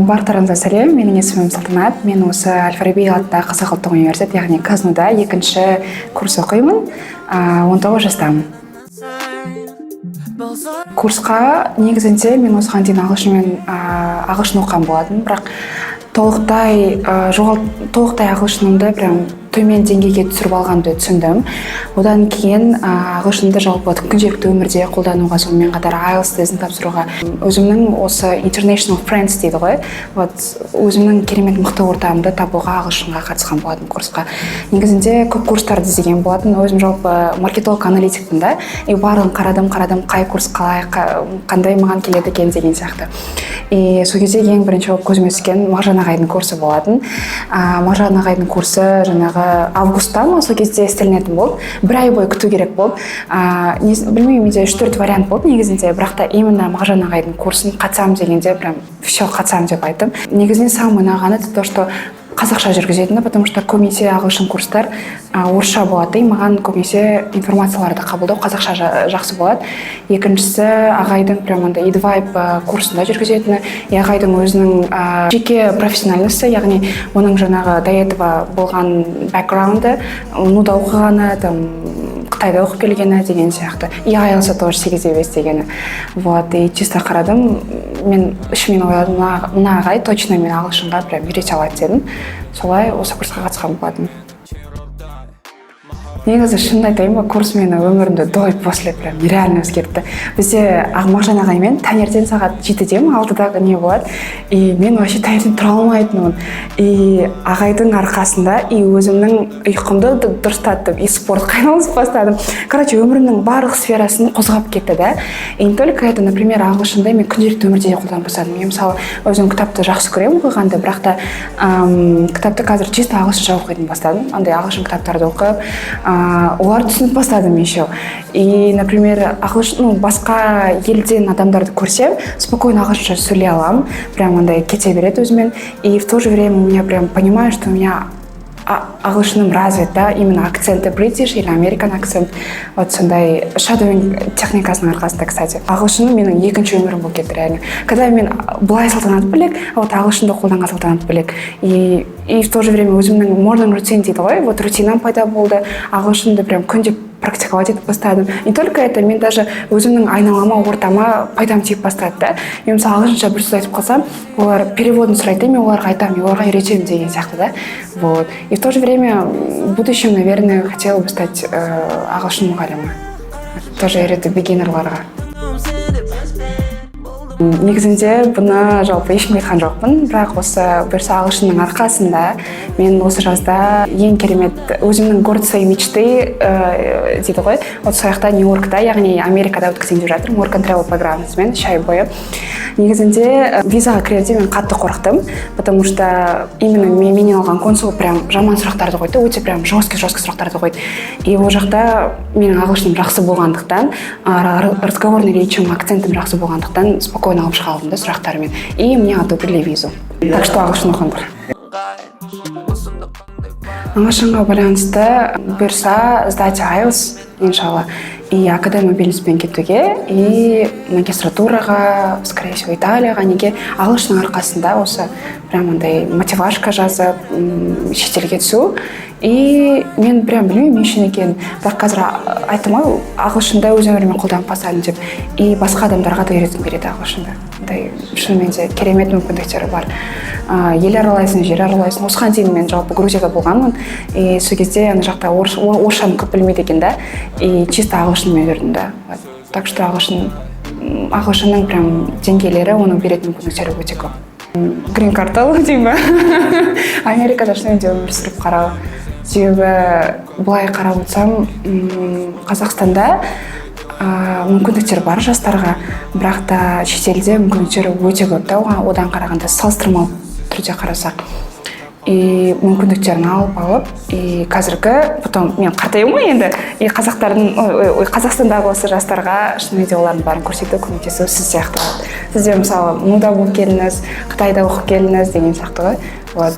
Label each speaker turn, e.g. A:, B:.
A: Барлықтарыңызға сәлем, менің есімім Салтанат. Мен осы Әл-Фараби атындағы Қазақ ұлттық университеті, яғни КАЗНУ-да екінші курс оқимын. 19 жастамын. Курсқа негізінде мен осыған дейін ағылшын оқыған болатын, бірақ толықтай ағылшынымды прям төмен деңгейге түсіріп алғанды түсіндім. Одан кейін ағылшынды жалпы күнделікті өмірде қолдануға, сонымен қатар IELTS тестін тапсыруға, өзімнің осы International Friends дейді ғой, өзімнің керемет мықты ортамды табуға ағылшынға қатысқан болатын курсқа. Негізінде көп курстарды іздеген болатын. Өзім жалпы маркетолог-аналитикпін да, барлығын қарадым, қай курс қалай, қандай маған келеді екен деген сияқты. Сол кезде ең бірінші көзіме түскен Мағжан ағайдың курсы болатын. Мағжан ағайдың курсы жаңағы августта сол кезде істелінетін болды. Бір ай бойы күту керек болды. Білмеймін, менде 3-4 вариант болды негізінде, бірақ та именно Мағжан ағайдың курсын қатысамын дегенде прям все қатысамын деп айттым. Негізінен самый ұнағаны то, что қазақша жүргізетіні, потому что көбінесе ағылшын курстар орысша болады, маған көбінесе информацияларды қабылдау қазақша жақсы болады. Екіншісі, ағайдың прям андай EdVibe курсында жүргізетіні, ағайдың өзінің жеке профессиональності, яғни оның жаңағы до этого болған бэкграунды, нуда оқығаны, Қытайда оқып келгені деген сияқты. IELTS тоже 8,9 дегені. И чисто қарадым, мен ішімнен ойладым, мына ағай точно мен ағылшынға прям үйрете алады дедім. Солай осы курсқа қатысқан болатын. Негізі шынын айтайын ба, курс мені өмірімді до и после прям нереально өзгертті. Бізде Мағжан ағаймен таңертең сағат 7-де 6-дағы не болады, и мен вообще таңертең тұра алмайтынмын. И ағайдың арқасында өзімнің ұйқымды дұрыстаттым, и спортқа айналысып бастадым. Короче, өмірімнің барлық сферасын қозғап кетті да. И не только это, например, ағылшынды мен күнделікті өмірде қолданып бастадым. Мен мысалы өзім кітапты жақсы көремін оқығанды, бірақ та кітапты қазір чисто ағылшынша оқитын бастадым. Андай ағылшын кітаптарды оқып, олар түсініп бастадым еще. И, например, басқа елден адамдарды көрсем, спокойно ағылшынша сөйлей аламын, прям андай кете береді өзімен. И в то же время у меня прям понимаю, что у меня ағылшыным развит, да, именно акценты British или American акцент. Вот сондай шадоуинг техникасының арқасында, кстати. Ағылшыным менің екінші өмірім болып кетті реально. Когда мен былай салтанат білек, ағылшынды қолданған салтанат білек. И в то же время өзімнің morning routine дейді ғой, вот рутинам пайда болды. Ағылшынды прям күнде практиковать етіп бастадым. Не только это, мен даже өзімнің айналама, ортама пайдам тиіп бастады да. Мен мысалы ағылшынша бір сөз айтып қалсам, олар переводын сұрайды, мен оларға айтамын, оларға үйретемін деген сияқты да. Вот. И в то же время в будущем, наверное, хотела бы стать ағылшын мұғалімі. Тоже үйретіп бигинерларға. Негізінде бұны жалпы ешкімге айтқан жоқпын, бірақ осы бұйырса ағылшынның арқасында мен осы жазда ең керемет өзімнің город своей мечты дейді ғой, сол жақта Нью-Йоркта, яғни Америкада өткізейін деп жатырмын, Work and Travel программасымен 3 ай бойы. Негізінде визаға кірерде мен қатты қорықтым, потому что именно менен алған консул прям жаман сұрақтарды қойды, өте прям жесткий сұрақтарды қойды. И ол жақта менің ағылшыным жақсы болғандықтан, разговорный речім, акцентім жақсы болғандықтан спокойно алып шыға алдым да сұрақтарымен. И мне одобрили визу. Так что ағылшын оқыңдар. Ағылшынға байланысты бұйырса сдать IELTS, иншалла, и академия бизнеспен кетуге, и магистратураға, скорее всего, Италияға, неге ағылшынның арқасында осы прям андай мотивашка жазып, шетелге түсу. И мен прям білмеймін не үшін екен, бірақ қазір айттым ғой, ағылшынды өз өміріме қолданып бастадым деп, и басқа адамдарға да үйретіп береді ағылшынды. Шынымен де керемет мүмкіндіктері бар. Ел аралайсың, жер аралайсың. Осыған дейін мен жалпы Грузияда болғанмын, и сол кезде ана жақта орысшаны көп білмейді екен да, и чисто ағылшынмен жүрдім да. Так что ағылшынның прям деңгейлері, оның беретін мүмкіндіктері өте көп. Green card алу деймін ба? Америкада шынымен де өмір сүріп қарау. Себебі былай қарап отырсам, Қазақстанда мүмкіндіктер бар жастарға, бірақ та шетелде мүмкіндіктер өте көп та, одан қарағанда салыстырмалы түрде қарасақ. И мүмкіндіктерін алып, и қазіргі, потом мен қартайым ғой енді, и Қазақстандағы осы жастарға шынымен де олардың барын көрсету, көмектесу сіз сияқты. Сізде мысалы Нуда болып келіңіз, Қытайда оқып келіңіз деген сияқты ғой.